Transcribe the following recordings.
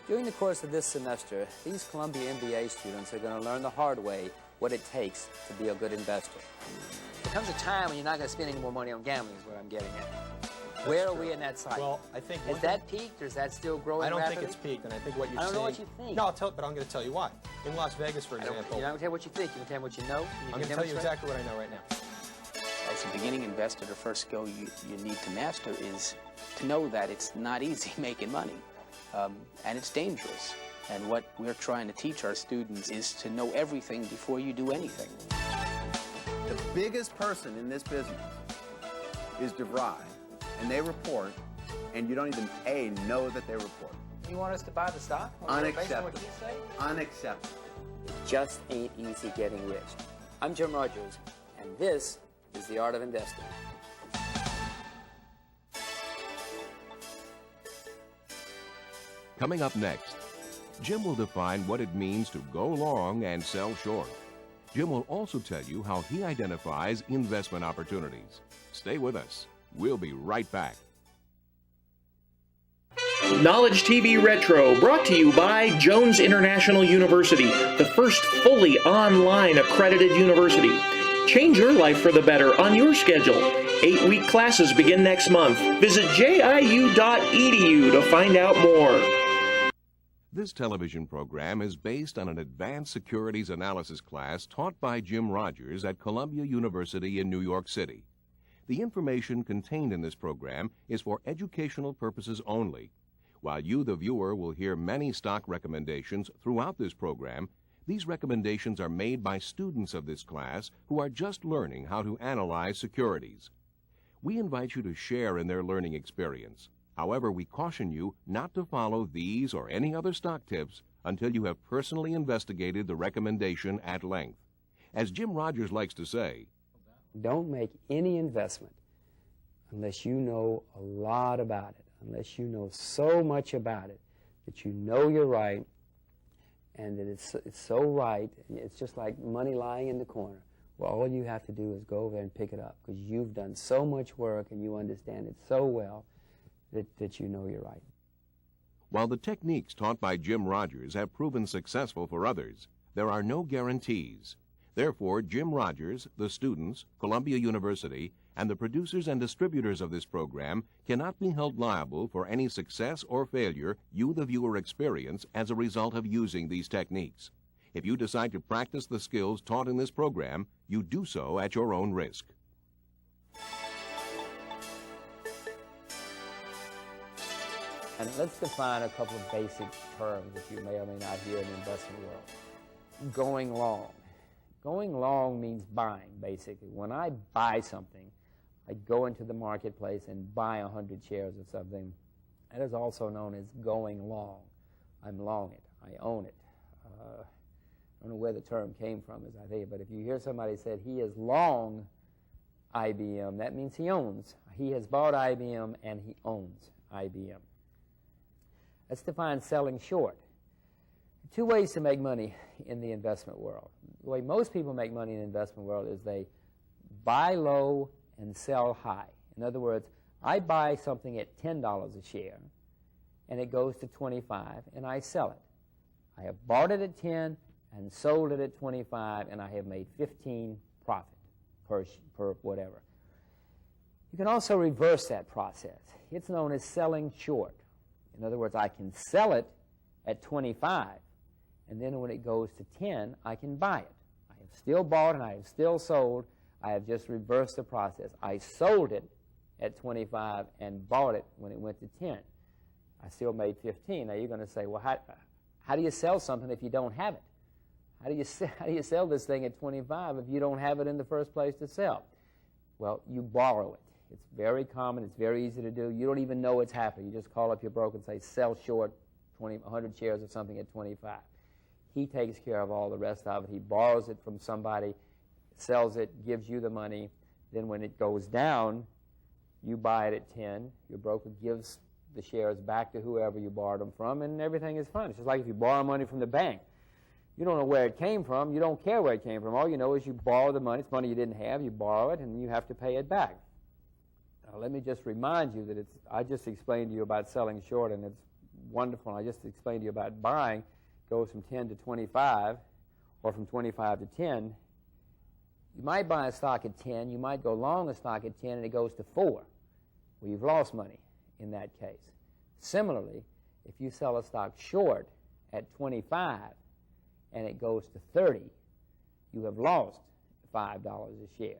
During the course of this semester, these Columbia MBA students are going to learn the hard way what it takes to be a good investor. There comes a time when you're not going to spend any more money on gambling is what I'm getting at. Where are we in that cycle? Well, I think... Is that peaked, or is that still growing rapidly? I don't think it's peaked, and I think what you're seeing... I don't know what you think. No, but I'm going to tell you why. In Las Vegas, for example... You're not going to tell me what you think. You're going to tell me what you know? I'm going to tell you exactly what I know right now. As a beginning investor, the first skill you need to master is to know that it's not easy making money, and it's dangerous. And what we're trying to teach our students is to know everything before you do anything. The biggest person in this business is DeVry, and they report, and you don't even, A, know that they report. You want us to buy the stock? Unacceptable. Based on what you say? Unacceptable. It just ain't easy getting rich. I'm Jim Rogers, and this is The Art of Investing. Coming up next, Jim will define what it means to go long and sell short. Jim will also tell you how he identifies investment opportunities. Stay with us. We'll be right back. Knowledge TV Retro, brought to you by Jones International University, the first fully online accredited university. Change your life for the better on your schedule. 8-week classes begin next month. Visit jiu.edu to find out more. This television program is based on an advanced securities analysis class taught by Jim Rogers at Columbia University in New York City. The information contained in this program is for educational purposes only. While you, the viewer, will hear many stock recommendations throughout this program, these recommendations are made by students of this class who are just learning how to analyze securities. We invite you to share in their learning experience. However, we caution you not to follow these or any other stock tips until you have personally investigated the recommendation at length. As Jim Rogers likes to say, don't make any investment unless you know a lot about it, unless you know so much about it that you know you're right and that it's so right, and it's just like money lying in the corner. Well, all you have to do is go over there and pick it up because you've done so much work and you understand it so well that you know you're right. While the techniques taught by Jim Rogers have proven successful for others, there are no guarantees. Therefore, Jim Rogers, the students, Columbia University, and the producers and distributors of this program cannot be held liable for any success or failure you, the viewer, experience as a result of using these techniques. If you decide to practice the skills taught in this program, you do so at your own risk. And let's define a couple of basic terms that you may or may not hear in the investment world. Going long. Going long means buying, basically. When I buy something, I go into the marketplace and buy 100 shares of something. That is also known as going long. I'm long it. I own it. I don't know where the term came from, as I think, but if you hear somebody say he is long IBM, that means he owns. He has bought IBM and he owns IBM. Let's define selling short. Two ways to make money in the investment world. The way most people make money in the investment world is they buy low and sell high. In other words, I buy something at $10 a share, and it goes to 25, and I sell it. I have bought it at 10 and sold it at 25, and I have made 15 profit per whatever. You can also reverse that process. It's known as selling short. In other words, I can sell it at 25, and then when it goes to 10, I can buy it. I have still bought and I have still sold. I have just reversed the process. I sold it at 25 and bought it when it went to 10. I still made 15. Now you're going to say, well, how do you sell something if you don't have it? How do you sell this thing at 25 if you don't have it in the first place to sell? Well, you borrow it. It's very common. It's very easy to do. You don't even know it's happening. You just call up your broker and say, sell short 100 shares of something at 25. He takes care of all the rest of it. He borrows it from somebody, sells it, gives you the money. Then when it goes down, you buy it at 10. Your broker gives the shares back to whoever you borrowed them from, and everything is fine. It's just like if you borrow money from the bank. You don't know where it came from. You don't care where it came from. All you know is you borrow the money. It's money you didn't have. You borrow it, and you have to pay it back. Now, let me just remind you that I just explained to you about selling short, and it's wonderful, I just explained to you about buying, goes from 10 to 25, or from 25 to 10, you might buy a stock at 10, you might go long a stock at 10, and it goes to 4. Well, you've lost money in that case. Similarly, if you sell a stock short at 25 and it goes to 30, you have lost $5 a share.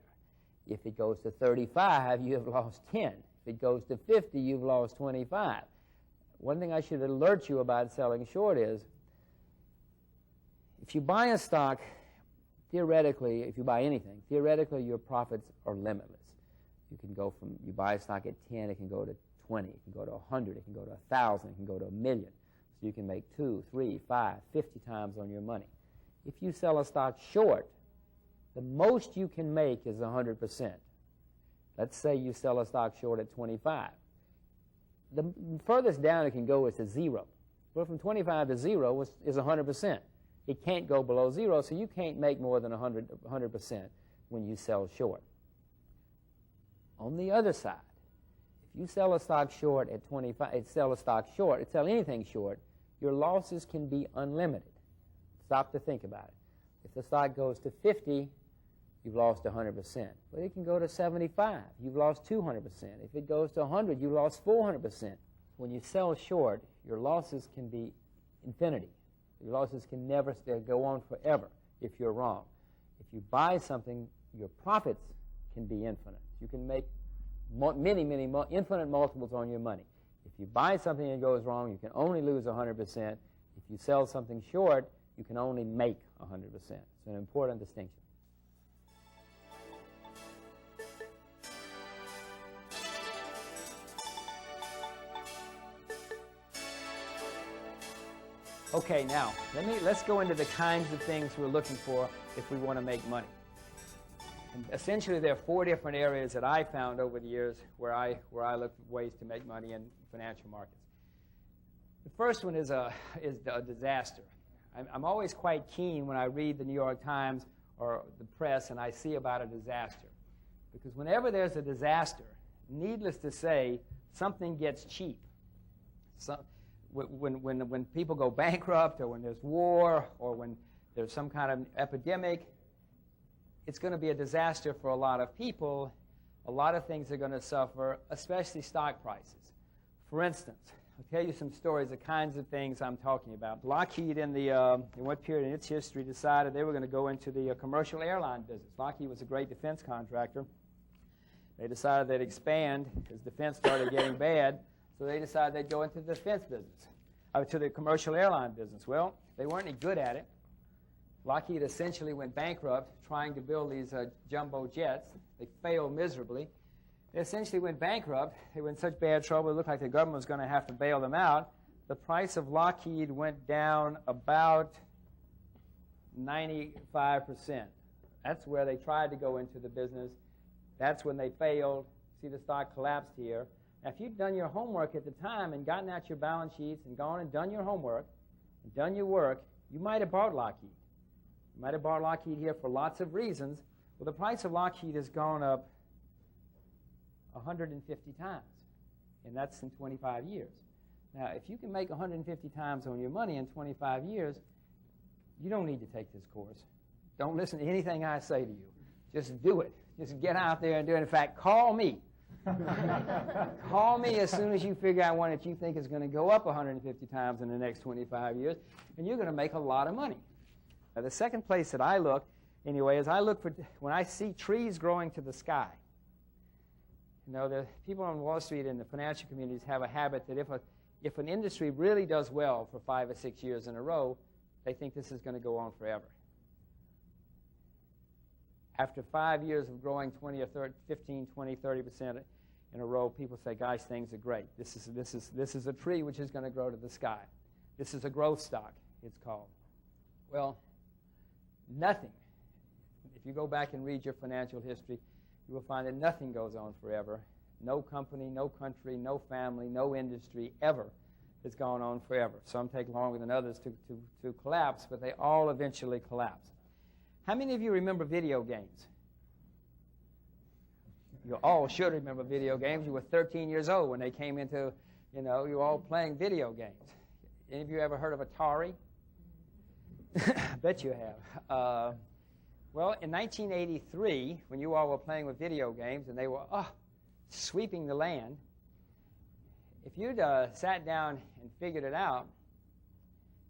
If it goes to 35, you have lost 10. If it goes to 50, you've lost 25. One thing I should alert you about selling short is, if you buy a stock, theoretically, if you buy anything, theoretically your profits are limitless. You can go from, you buy a stock at 10, it can go to 20, it can go to 100, it can go to 1,000, it can go to 1,000,000. So you can make 2, 3, 5, 50 times on your money. If you sell a stock short, the most you can make is 100%. Let's say you sell a stock short at 25. The furthest down it can go is to 0. Well, from 25 to 0 is 100%. It can't go below 0, so you can't make more than 100% when you sell short. On the other side, if you sell a stock short at 25, sell anything short, your losses can be unlimited. Stop to think about it. If the stock goes to 50, you've lost 100%. But it can go to 75, you've lost 200%. If it goes to 100, you lost 400%. When you sell short, your losses can be infinity. Your losses can never go on forever if you're wrong. If you buy something, your profits can be infinite. You can make infinite multiples on your money. If you buy something and it goes wrong, you can only lose 100%. If you sell something short, you can only make 100%. It's an important distinction. Okay, now, let's go into the kinds of things we're looking for if we want to make money. And essentially, there are 4 different areas that I found over the years where I look for ways to make money in financial markets. The first one is a disaster. I'm always quite keen when I read the New York Times or the press and I see about a disaster. Because whenever there's a disaster, needless to say, something gets cheap. When people go bankrupt, or when there's war, or when there's some kind of epidemic, it's going to be a disaster for a lot of people. A lot of things are going to suffer, especially stock prices. For instance, I'll tell you some stories, the kinds of things I'm talking about. Lockheed, in one period in its history, decided they were going to go into the commercial airline business. Lockheed was a great defense contractor. They decided they'd expand as defense started getting bad. So they decided they'd go into the defense business, to the commercial airline business. Well, they weren't any good at it. Lockheed essentially went bankrupt trying to build these jumbo jets. They failed miserably. They essentially went bankrupt. They were in such bad trouble, it looked like the government was going to have to bail them out. The price of Lockheed went down about 95%. That's where they tried to go into the business. That's when they failed. See, the stock collapsed here. Now, if you'd done your homework at the time and gotten out your balance sheets and gone and done your homework and done your work, you might have bought Lockheed. You might have bought Lockheed here for lots of reasons. Well, the price of Lockheed has gone up 150 times, and that's in 25 years. Now, if you can make 150 times on your money in 25 years, you don't need to take this course. Don't listen to anything I say to you. Just do it. Just get out there and do it. In fact, call me. Call me as soon as you figure out one that you think is going to go up 150 times in the next 25 years, and you're going to make a lot of money. Now, the second place that I look, anyway, is I look for when I see trees growing to the sky. You know, the people on Wall Street and the financial communities have a habit that if an industry really does well for 5 or 6 years in a row, they think this is going to go on forever. After 5 years of growing 20 or 30, 15, 20, 30% in a row, people say, gosh, things are great. This is a tree which is going to grow to the sky. This is a growth stock, it's called. Well, nothing. If you go back and read your financial history, you will find that nothing goes on forever. No company, no country, no family, no industry ever has gone on forever. Some take longer than others to collapse, but they all eventually collapse. How many of you remember video games? You all should remember video games. You were 13 years old when they came into, you were all playing video games. Any of you ever heard of Atari? I bet you have. Well, in 1983, when you all were playing with video games and they were sweeping the land, if you'd sat down and figured it out,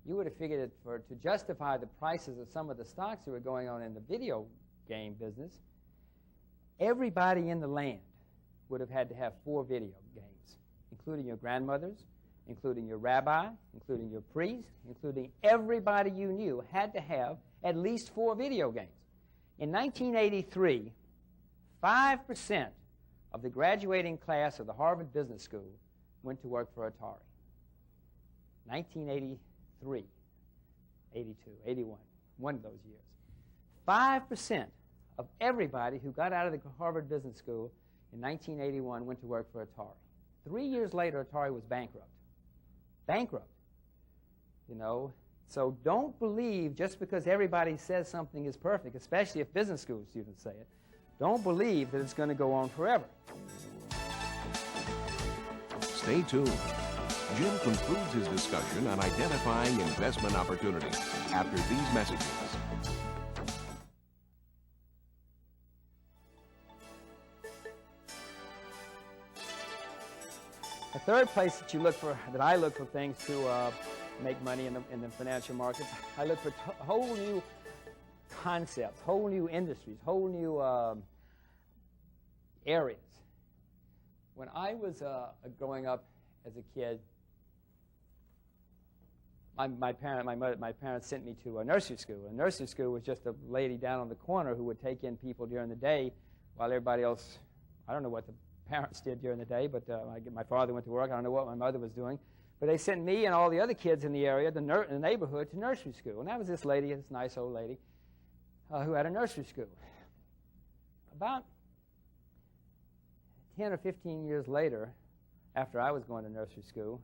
you would have figured that to justify the prices of some of the stocks that were going on in the video game business, everybody in the land would have had to have 4 video games, including your grandmothers, including your rabbi, including your priest, including everybody you knew had to have at least 4 video games. In 1983, 5% of the graduating class of the Harvard Business School went to work for Atari. 1983, 82, 81, one of those years. 5% of everybody who got out of the Harvard Business School in 1981 went to work for Atari. 3 years later, Atari was bankrupt. Bankrupt. You know, so don't believe just because everybody says something is perfect, especially if business school students say it, don't believe that it's going to go on forever. Stay tuned. Jim concludes his discussion on identifying investment opportunities after these messages. The third place that you look for, that I look for things to make money in the financial markets, I look for whole new concepts, whole new industries, whole new areas. When I was growing up as a kid, my parents sent me to a nursery school. A nursery school was just a lady down on the corner who would take in people during the day while everybody else, I don't know what the parents did during the day, but my father went to work. I don't know what my mother was doing. But they sent me and all the other kids in the area, in the neighborhood, to nursery school. And that was this lady, this nice old lady, who had a nursery school. About 10 or 15 years later, after I was going to nursery school,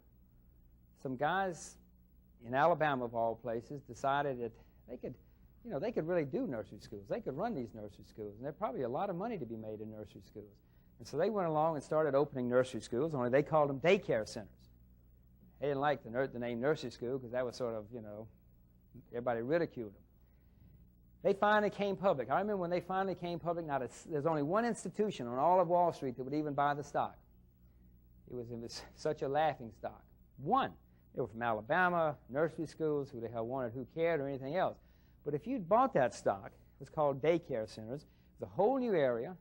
some guys in Alabama, of all places, decided that they could really do nursery schools. They could run these nursery schools, and there's probably a lot of money to be made in nursery schools. And so they went along and started opening nursery schools, only they called them daycare centers. They didn't like the name nursery school because that was sort of, everybody ridiculed them. They finally came public. I remember when they finally came public, there's only one institution on all of Wall Street that would even buy the stock. It was such a laughing stock. One. They were from Alabama, nursery schools, who the hell wanted, who cared, or anything else. But if you'd bought that stock, it was called daycare centers. It was a whole new area.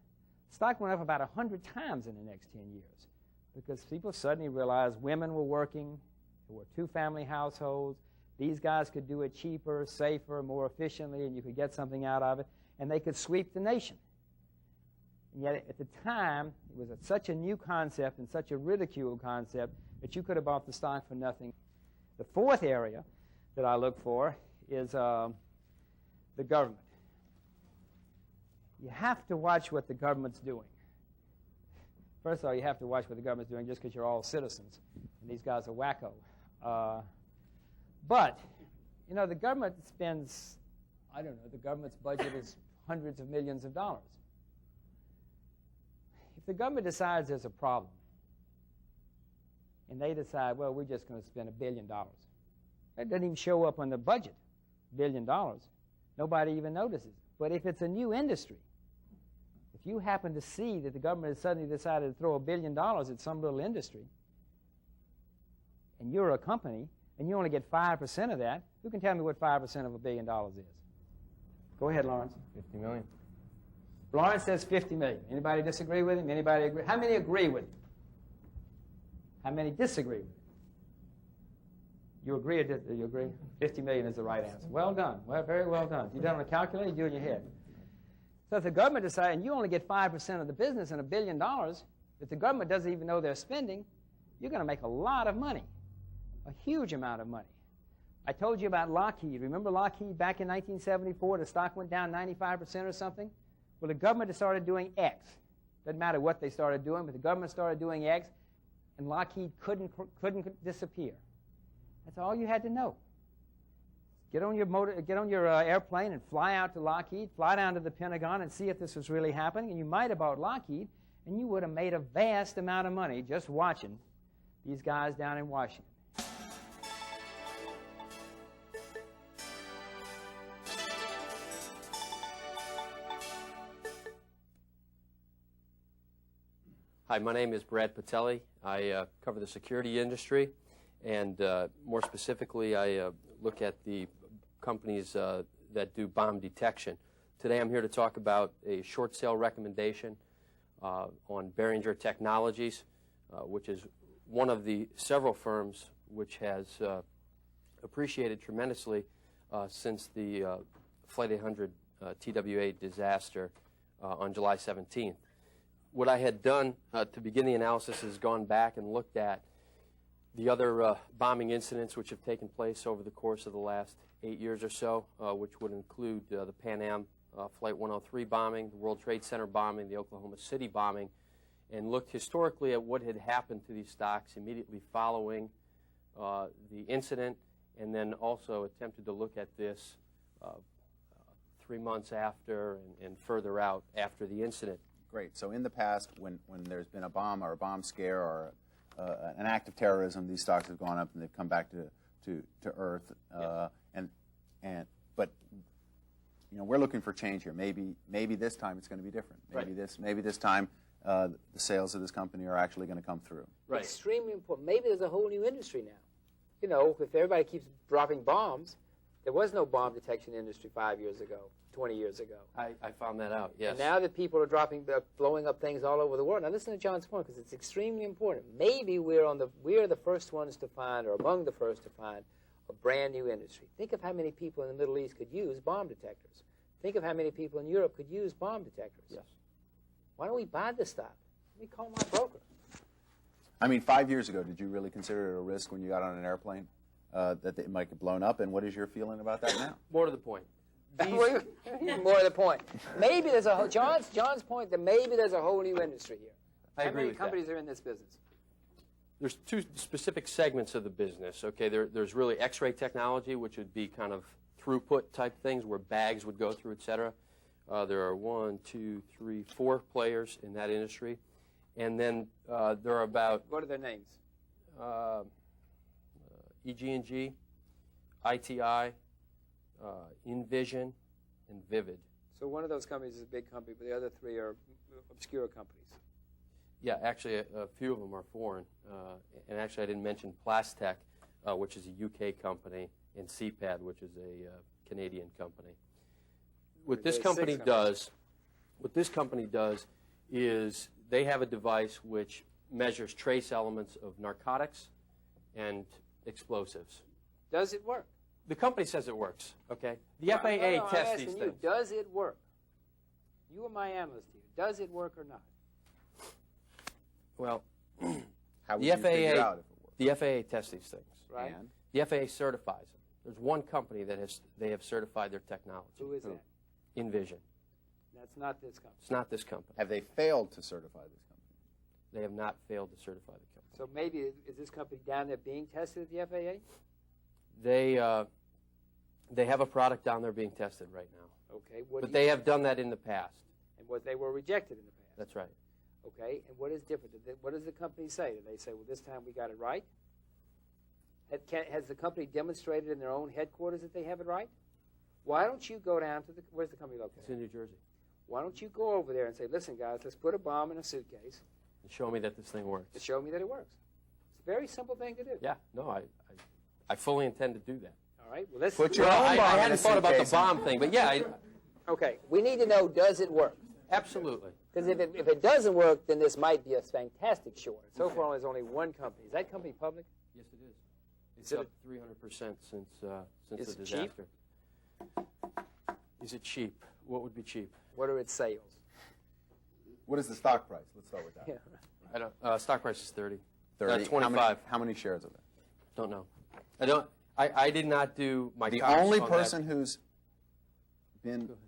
The stock went up about 100 times in the next 10 years because people suddenly realized women were working, there were 2-family households, these guys could do it cheaper, safer, more efficiently, and you could get something out of it, and they could sweep the nation. And yet at the time, it was such a new concept and such a ridiculed concept that you could have bought the stock for nothing. The fourth area that I look for is the government. You have to watch what the government's doing. First of all, you have to watch what the government's doing just because you're all citizens, and these guys are wacko. But, the government spends, the government's budget is hundreds of millions of dollars. If the government decides there's a problem, and they decide, well, we're just going to spend $1 billion. That doesn't even show up on the budget, $1 billion. Nobody even notices. But if it's a new industry, if you happen to see that the government has suddenly decided to throw $1 billion at some little industry, and you're a company, and you only get 5% of that, who can tell me what 5% of $1 billion is? Go ahead, Lawrence. 50 million. Lawrence says 50 million. Anybody disagree with him? Anybody agree? How many agree with him? How many disagree with him? You agree or you agree? 50 million is the right answer. Well done. Well, very well done. You done on a calculator? You do it in your head. So if the government decides, and you only get 5% of the business and $1 billion, if the government doesn't even know they're spending, you're going to make a lot of money, a huge amount of money. I told you about Lockheed. Remember Lockheed back in 1974? The stock went down 95% or something? Well, the government started doing X. Doesn't matter what they started doing, but the government started doing X, and Lockheed couldn't disappear. That's all you had to know. Get on your airplane and fly out to Lockheed, fly down to the Pentagon and see if this was really happening, and you might have bought Lockheed, and you would have made a vast amount of money just watching these guys down in Washington. Hi, my name is Brad Patelli. I cover the security industry, and more specifically, I look at the companies that do bomb detection. Today I'm here to talk about a short sale recommendation on Behringer Technologies, which is one of the several firms which has appreciated tremendously since the Flight 800 TWA disaster on July 17th. What I had done to begin the analysis is gone back and looked at the other bombing incidents which have taken place over the course of the last 8 years or so, which would include the Pan Am Flight 103 bombing, the World Trade Center bombing, the Oklahoma City bombing, and looked historically at what had happened to these stocks immediately following the incident, and then also attempted to look at this 3 months after and further out after the incident. Great. So in the past, when there's been a bomb or a bomb scare or an act of terrorism, these stocks have gone up and they've come back to earth. Yes. But you know, we're looking for change here. Maybe this time it's going to be different. Maybe this time the sales of this company are actually going to come through. Right. Extremely important. Maybe there's a whole new industry now. You know, if everybody keeps dropping bombs, there was no bomb detection industry 5 years ago, 20 years ago. I found that out, yes. And now that people are blowing up things all over the world. Now listen to John's point, because it's extremely important. Maybe we are the first ones to find, or among the first to find, a brand new industry. Think of how many people in the Middle East could use bomb detectors. Think of how many people in Europe could use bomb detectors. Yes. Why don't we buy this stuff? Let me call my broker. I mean, 5 years ago, did you really consider it a risk when you got on an airplane that it might get blown up? And what is your feeling about that now? More to the point. More to the point. Maybe there's John's point that maybe there's a whole new industry here. I agree with that. How many companies are in this business? There's two specific segments of the business. Okay, there's really X-ray technology, which would be kind of throughput type things where bags would go through, et cetera. There are 1, 2, 3, 4 players in that industry. And then there are about... What are their names? EG&G, ITI, InVision, and Vivid. So one of those companies is a big company, but the other three are obscure companies. Yeah, actually, a few of them are foreign. And actually, I didn't mention Plastech, which is a UK company, and CPAD, which is a Canadian company. What this company does is they have a device which measures trace elements of narcotics and explosives. Does it work? The company says it works, okay? The FAA tests these things. Does it work? You are my analyst here. Does it work or not? Well, How would you figure out if it works? the FAA tests these things. Right. And The FAA certifies them. There's one company that they have certified their technology. Who is that? InVision. That's not this company. It's not this company. have they failed to certify this company? They have not failed to certify the company. So maybe is this company down there being tested at the FAA? They have a product down there being tested right now. Okay. But they have done that in the past. And they were rejected in the past. That's right. Okay. And what is different? What does the company say? Do they say, well, this time we got it right? Has the company demonstrated in their own headquarters that they have it right? Why don't you go down to where's the company located? It's in New Jersey. Why don't you go over there and say, listen, guys, let's put a bomb in a suitcase And show me that this thing works. to show me that it works. It's a very simple thing to do. Yeah, no, I fully intend to do that. All right. Well, let's Put your Well, own I bomb in a hadn't thought about the suitcase bomb thing, but yeah, Okay. We need to know, does it work? absolutely. Because if it doesn't work, then this might be a fantastic short. So far, there's only one company. Is that company public? Yes, it is. It's Is it up 300% since Is the it cheap? disaster. Is it cheap? What would be cheap? What are its sales? What is the stock price? Let's start with that. Yeah. I don't. Stock price is 30. 30. 25. How many shares are there? Don't know. I don't. I did not do my. The comps only on person that. who's been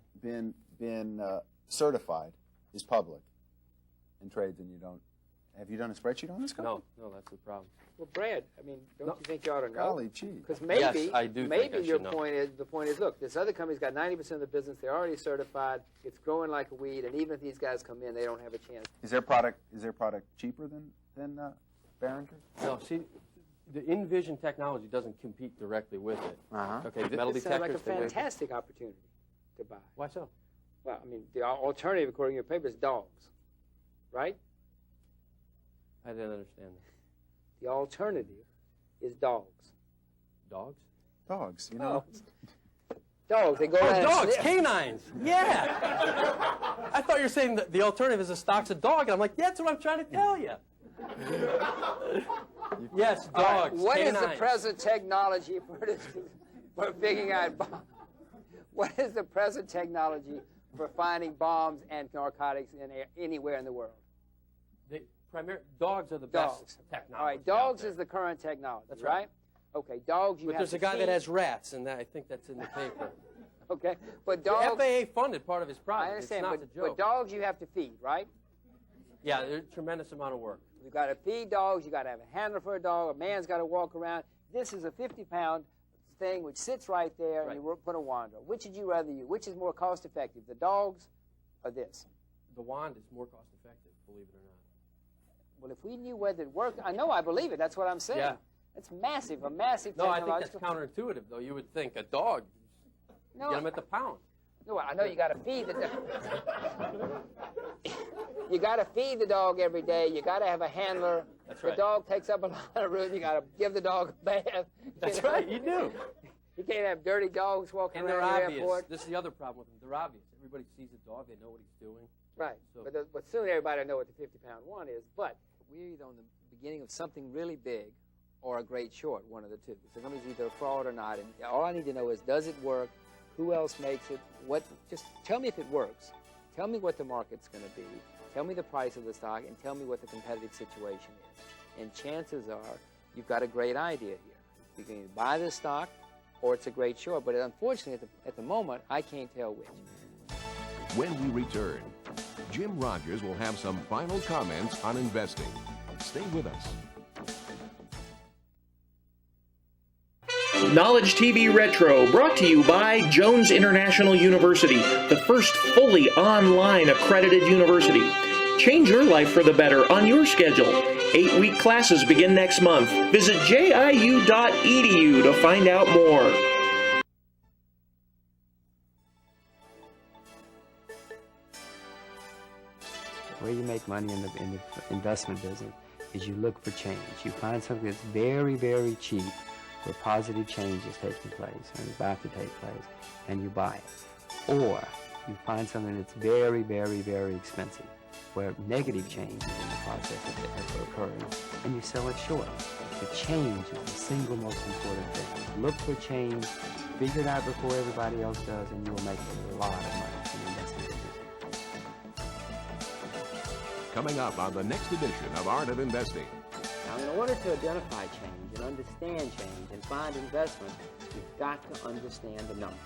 certified is public and trades, and you don't. Have you done a spreadsheet on this company? No, that's the problem. Well, Brad, I mean, don't you think you ought to know? Golly gee. Because maybe, Yes, I do think I your should know. point is, the point is, look, this other company's got 90% of the business. They're already certified. It's growing like a weed, and even if these guys come in, they don't have a chance. Is their product cheaper than Behringer? No, see, the InVision technology doesn't compete directly with it. Uh-huh. Okay, the metal This sounds like a detectors. fantastic opportunity to buy. Why so? Well, I mean, the alternative, according to your paper, is dogs, right? I didn't understand that. The alternative is dogs. Dogs? Dogs, you know. Dogs, they go around and Dogs, sniff. canines. Yeah. I thought you were saying that the alternative is a stock's a dog, and I'm like, that's what I'm trying to tell you. Yes, dogs, All right, what is canines. the present technology for figuring out bombs? What is the present technology for finding bombs and narcotics anywhere in the world? Dogs are the Dogs. best technology. All right, dogs is the current technology, That's right? right. Okay, dogs you But have there's to a guy feed. that has rats, and I think that's in the paper. Okay, but The dogs. FAA funded part of his project. I understand, it's not a but joke. dogs you have to feed, right? Yeah, there's a tremendous amount of work. You've got to feed dogs. You've got to have a handler for a dog. A man's got to walk around. This is a 50-pound thing which sits right there, Right. and you put a wand on. Which would you rather use? Which is more cost-effective, the dogs or this? The wand is more cost-effective, believe it or not. Well, if we knew whether it worked, I know I believe it. That's what I'm saying. Yeah. It's massive, a massive No, I think that's technological. counterintuitive, though. You would think a dog, No, get him at the pound. no, I know you got to feed the dog. You got to feed the dog every day. You got to have a handler. That's The right. dog takes up a lot of room. You got to give the dog a bath. That's right, you do. You can't have dirty dogs walking And they're around the obvious. airport. This is the other problem with them. They're obvious. Everybody sees the dog. They know what he's doing. Right. So- But soon everybody will know what the 50-pound one is. But we're either on the beginning of something really big or a great short, one of the two. So somebody's either a fraud or not. And all I need to know is, does it work? Who else makes it? What? Just tell me if it works. Tell me what the market's going to be. Tell me the price of the stock, and tell me what the competitive situation is. And chances are you've got a great idea here. You can either buy this stock or it's a great short. But unfortunately, at the moment, I can't tell which. When we return, Jim Rogers will have some final comments on investing. Stay with us. Knowledge TV Retro, brought to you by Jones International University, the first fully online accredited university. Change your life for the better on your schedule. 8-week classes begin next month. Visit jiu.edu to find out more. The way you make money in the investment business is you look for change. You find something that's very, very cheap, where positive change is taking place and is about to take place, and you buy it. Or you find something that's very, very, very expensive, where negative change is in the process of occurring, and you sell it short. The change is the single most important thing. Look for change, figure it out before everybody else does, and you will make a lot of money in the investment business. Coming up on the next edition of Art of Investing. Now, in order to identify change and understand change and find investment, you've got to understand the numbers.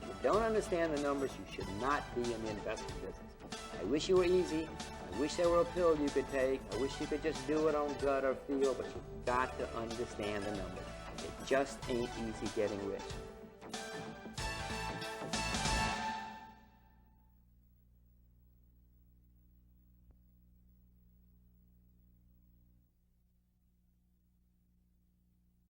If you don't understand the numbers, you should not be in the investment business. I wish you were easy. I wish there were a pill you could take. I wish you could just do it on gut or feel, but you've got to understand the numbers. It just ain't easy getting rich.